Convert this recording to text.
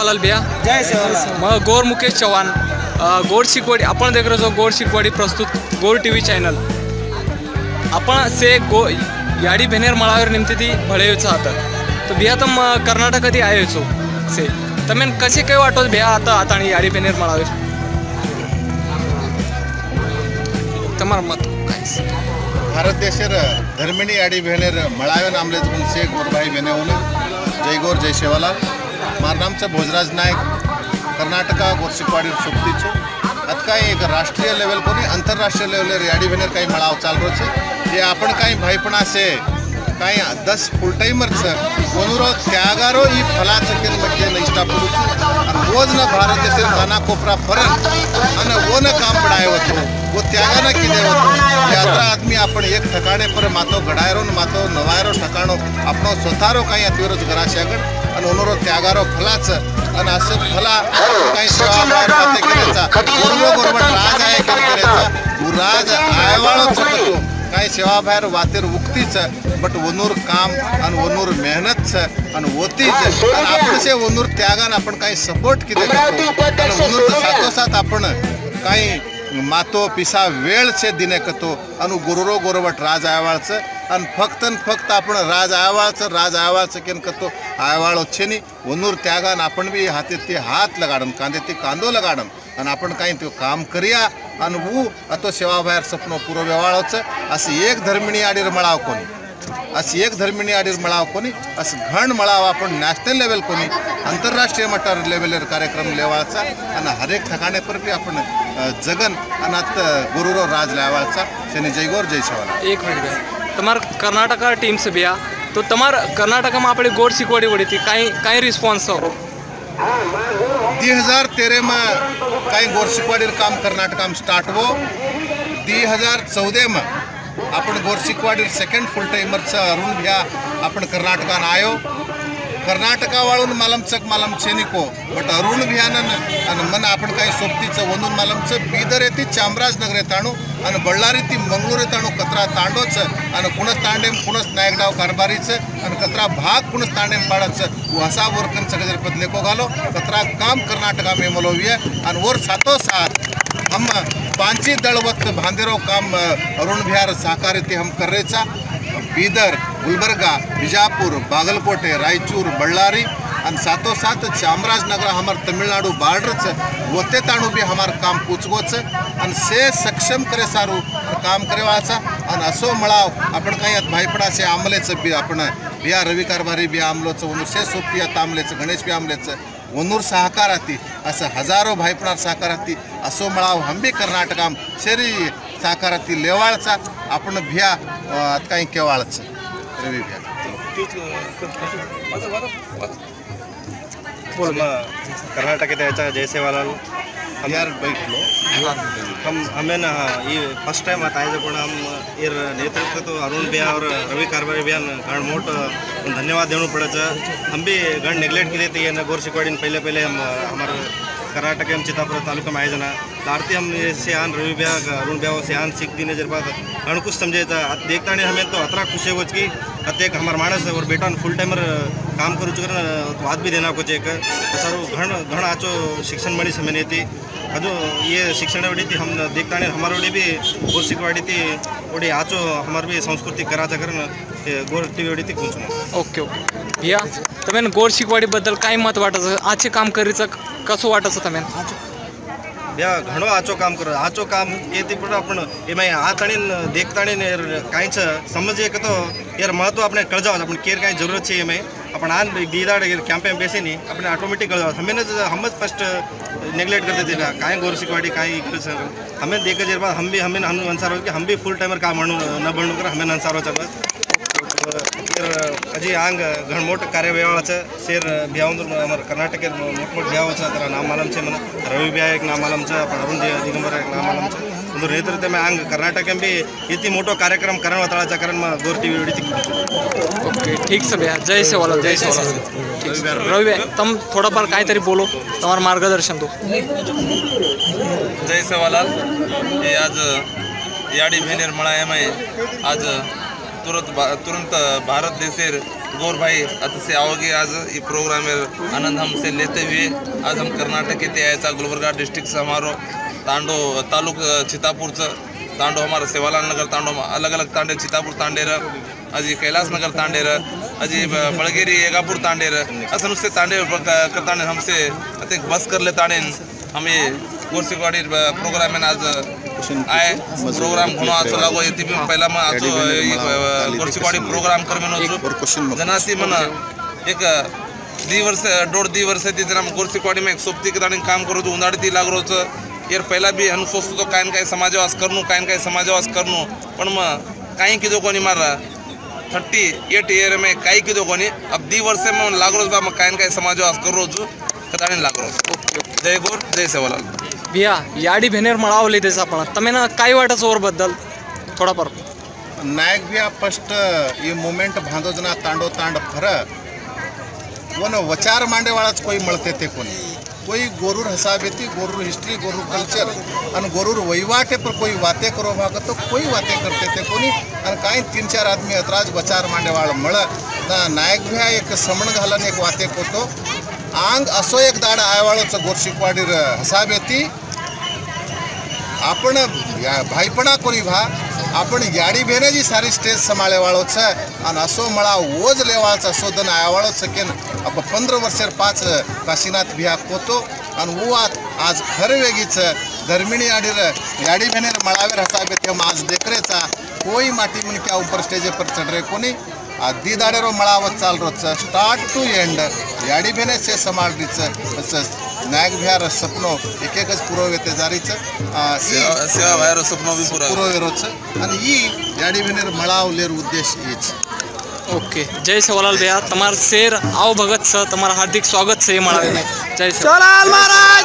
सेवालाल भैया। जय सेवालाल। मैं गौर मुकेश चौहान, गौर शिकवाड़ी अपन देख रहे हो। गौर शिकवाड़ी प्रस्तुत गौर टीवी चॅनल आपण से याडी भेनेर मळावर निमती ती भळेवचा आता तो भैया तुम कर्नाटक ती आए छो से तमें कसे काय वाटो भैया आता आता आणि याडी भेनेर मळावर तमार मत काय भारत देशर धर्मिणी याडी भेनेर मळावन आमले से गौर भाई भेने होने जय गौर जय सेवालाल। मार नाम से भोजराज नायक कर्नाटका गौर शिकवाड़ी सुक्ती छो। अतका एक राष्ट्रीय लेवल को नहीं अंतरराष्ट्रीय लेवल याडी भेनेर काही मळाव चाल रो छे। ये आपण काही भाईपणा से काही 10 फुल टाइमर्स कोनुरो त्यागारो ई फलाच केन मध्ये नष्टा पडू आणि रोज न भारत देश नाना कोपरा फरक आणि वो न काम पडाय होतो वो त्यागाना किदे होतो यात्रा आदमी आपण एक ठिकाणे पर मातो घडायरो न मातो नवायरो ठिकाणो आपनो स्वतःरो काही अतिवरच घराशी આગળ आणि ओनरो त्यागारो फलाच आणि असे फला काही सेवा मारते केलेचा गोरवट राज आहे केलेचा राज आयवाळो चकतो काही सेवा बाहेर वातेर उक्तीच बट वनूर काम आणि वनूर मेहनत आणि होतीच आणि आपणसे वनूर त्यागान आपण काही सपोर्ट किती करतो आणि वनूर साथोसाथ आपण काही मातो पिसा वेळ से दिने करतो आणि गुरुरो गोरवट राज आयवाळचं आणि फक्त आपण राज आयवाळचं केन करतो आयवाळ छेनी वनूर त्यागान आपण बी हाते ते हात लगाडम कांदे ते कांदो लगाडम आणि आपण काही ते काम करूया आणि वो अतो सेवा बाहेर सपनो पुरो व्यवहाळचं असं एक धर्मिणी आडीर मळाव कोणी असं एक धर्मिणी आडीर मळाव कोणी असं घण मळाव आपण नॅशनल लेवल कोणी आंतरराष्ट्रीय मट्टार लेवलर कार्यक्रम लेवाळचा आणि हर एक ठिकाणे पर भी आपण जगन आणि आता गुरुरो राज लेवाळचा शनी जय गौर जय सेवालाल। एक मिनिट तमार कर्नाटका टीम से भैया तो तमार कर्नाटक में આપણે ગોળ શીખવાડી પડી હતી કાઈ રિસ્પોન્સ हो 2013 में काही गौर शिकवाड़ी काम कर्नाटका में स्टार्ट हो 2014 में आपण गौर शिकवाड़ी सेकंड फुल टाइमर अरुण भैया आपण कर्नाटका आयो कर्नाटका वाळून मालमचक मालम छेनिको बट अरुण भैयानन आणि मन आपण काही सोबतीचं वनून मालमचं बीदर येते चामराजनगर येताणू आणि बಳ್ಳारी ती मंगळूर येताणू कचरा तांडोच आणि कुणच तांडेम कुणच नायकडाव कारभारीचं आणि कचरा भाग कुणच तांडेम पाडाचं वसा वर्कन सगळे पदले को घालो कचरा काम कर्नाटका में मलोविय आणि वर सातो साथ हम पांची दल वक्त भांदेरो काम अरुण भैया सहकारिती हम कर रेचा बीदर गुलबर्गा बिजापुर बागलकोटे रायचूर बಳ್ಳारी और साथों साथ चामराजनगर हमार तमिलनाडु बॉर्डर होते ताणु भी हमार काम पूछगोच और से सक्षम करे सारू काम करे वाचा और असो मळाव आपण काही भाईपडा से आमलेचं भी आपण बिया रवी कारभारी भी आमलोचं वनूर से सोपिया तांबलेचं गणेश भी आमलेचं वनूर सहकाराती असं हजारो भाईपणार सहकाराती असो मळाव हम भी कर्नाटका शरी सहकाराती लेवाळचा आपण भिया काही केवाळचं रवी भैया कर्नाटक जय सेवालाल यार बैठलो हमें ना ये फर्स्ट टाइम आता है हम ये नेतृत्व तो अरुण भैया और रवि कारभारी भैया गण मोट धन्यवाद देना पड़ा हम भी गण नेग्लेक्ट किए थे ये गौर शिकवाड़ी पहले हम हमारे कर्नाटक में चितापुर तालुका में आयोजना लारती हम सियान रवि भैया अरुण भैया सियान सीख दी जर बात गण कुछ समझे था देखता नहीं हमें तो अतरा खुशी हो कि एक हमारे मानस और बेटा फुल टाइमर काम करू चुकर वाद भी देना कुछ एक सर घण आचो शिक्षण मणी समय नहीं थी अजो ये शिक्षण वड़ी थी हम देखता नहीं हमारे वड़ी भी गौर शिकवाड़ी थी वड़ी आचो हमारे भी संस्कृति कराचा कर गौर टीवी वड़ी थी कुछ ओके ओके भैया तमें गौर शिकवाड़ी बद्दल काय मत वाटचं आजचे काम करीचं कसं वाटचं तमें भैया घणो आचो काम करो आचो काम येते पण आपण एम आताणी देखताणी काहीच समजे का तो यार महत्व अपने कळ जावं आपण केर काही जरूरत है एम अपन आन दीदाड़ कैंप में बेसे नहीं अपने ऑटोमेटिक कळ जावं हम फर्स्ट नेग्लेक्ट करते थे काय गौर शिकवाड़ी काय हमें देख जर बाद हम भी हमें अनुसार हो कि हम भी फुल टाइमर काम न बनू कर हमें अनुसार हो अजी आंग घण मोट कार्यव्यवहार शेर भ्यावून हमारे कर्नाटक मोट भ्याव नाम मालूम है मन रवि भैया एक नाम मालूम है अरुण दिगंबर एक नाम मालूम है उन नेतृत्व में आंग कर्नाटक में भी इतनी मोटो कार्यक्रम करण वताळाचा कारण में गौर टीवी वडी ओके ठीक से भैया जय सेवालाल जय सेवालाल रवि भाई तुम थोड़ा बार काय तरी बोलो तुम्हारा मार्गदर्शन दो जय सेवालाल ये आज याडी भेनेर मळाया में आज तुरंत भारत देशेर गौर भाई अत से आओगे आज ये प्रोग्राम में आनंद हमसे लेते हुए आज हम कर्नाटक के आया गुलबर्गा डिस्ट्रिक्ट से हमारो तांडो तालुक चितापुर तांडो हमारा सेवालाल नगर तांडो अलग अलग तांडे चितापुर तांडेर आज ये कैलाश नगर तांडेर आज ये बड़गेरी एगापुर तांडेर असं नुसते तांडे करतांडे हमसे अति बस कर ले तांडे हमें गोरसीवाड़ी प्रोग्राम में आज आए प्रोग्राम घणो आचो लागो येती भी पहिला मग आचो गोरसीवाड़ी प्रोग्राम करमेन जनासी मन एक 2.5 वर्ष ती जरा गोरसीवाड़ी में एक सोबती के दाणी काम करू उन्हाळी ती लागरो यार पहिला भी हनु सोचतो तो काय समाजवास करनु काय समाजवास करनु पण मग काही किदो कोणी मारा 38 ईयर में काही किदो कोणी अब 2 वर्ष में लागरो बा मग काय समाजवास करू कदाणी लागरो जय गौर जय सेवालाल भैया याडी भेनेर मळावले त्याचा आपण तमेना काय वाटच ओर बद्दल थोडाफार नायक भैया फर्स्ट ये मोमेंट भांदोजना तांडो तांड फर वन वचार मांडे वालाच कोई मळते ते कोई गोरूर हसाबेती गोरूर हिस्ट्री गोरूर कल्चर और गोरूर वहीवाटे पर कोई बातें करो भाग तो कोई बातें करते थे कोनी और कहीं 3-4 आदमी अतराज वचार मांडे वाला मळ नायक भैया एक समण घालन एक वाते कोतो आंग असो एक दाड आयवाळोच गोरशिकवाडीर हसाबेती आपण भाईपणा कोणी भा आपण याडी भेने जी सारी स्टेज संभाळे वाळो छ आणि असो मला ओज लेवाचा शोधन आयवाळो सकेन अब 15 वर्षर 5 काशीनाथ भिया कोतो आणि वो आज खर वेगीच धर्मिणी याडी भेनेर मळावेर हसाबे ते आज देखरेचा कोई माटी मन क्या ऊपर स्टेज पर चढ़ रहे कोनी आधी दाडेरो मळावत चाल रोच स्टार्ट टू एंड याडी भेने से संभाळ रिच नायक भैया सपनो एक एकच पुरवते जारीच सेवा भायर सपनो भी पुरवेरोच आणि ही याडी भेनेर मळाव लेर उद्देश हीच ओके जय सेवालाल भैया तमार शेर आओ भगत छ तमारा हार्दिक स्वागत से मळावे में जय सेवालाल महाराज।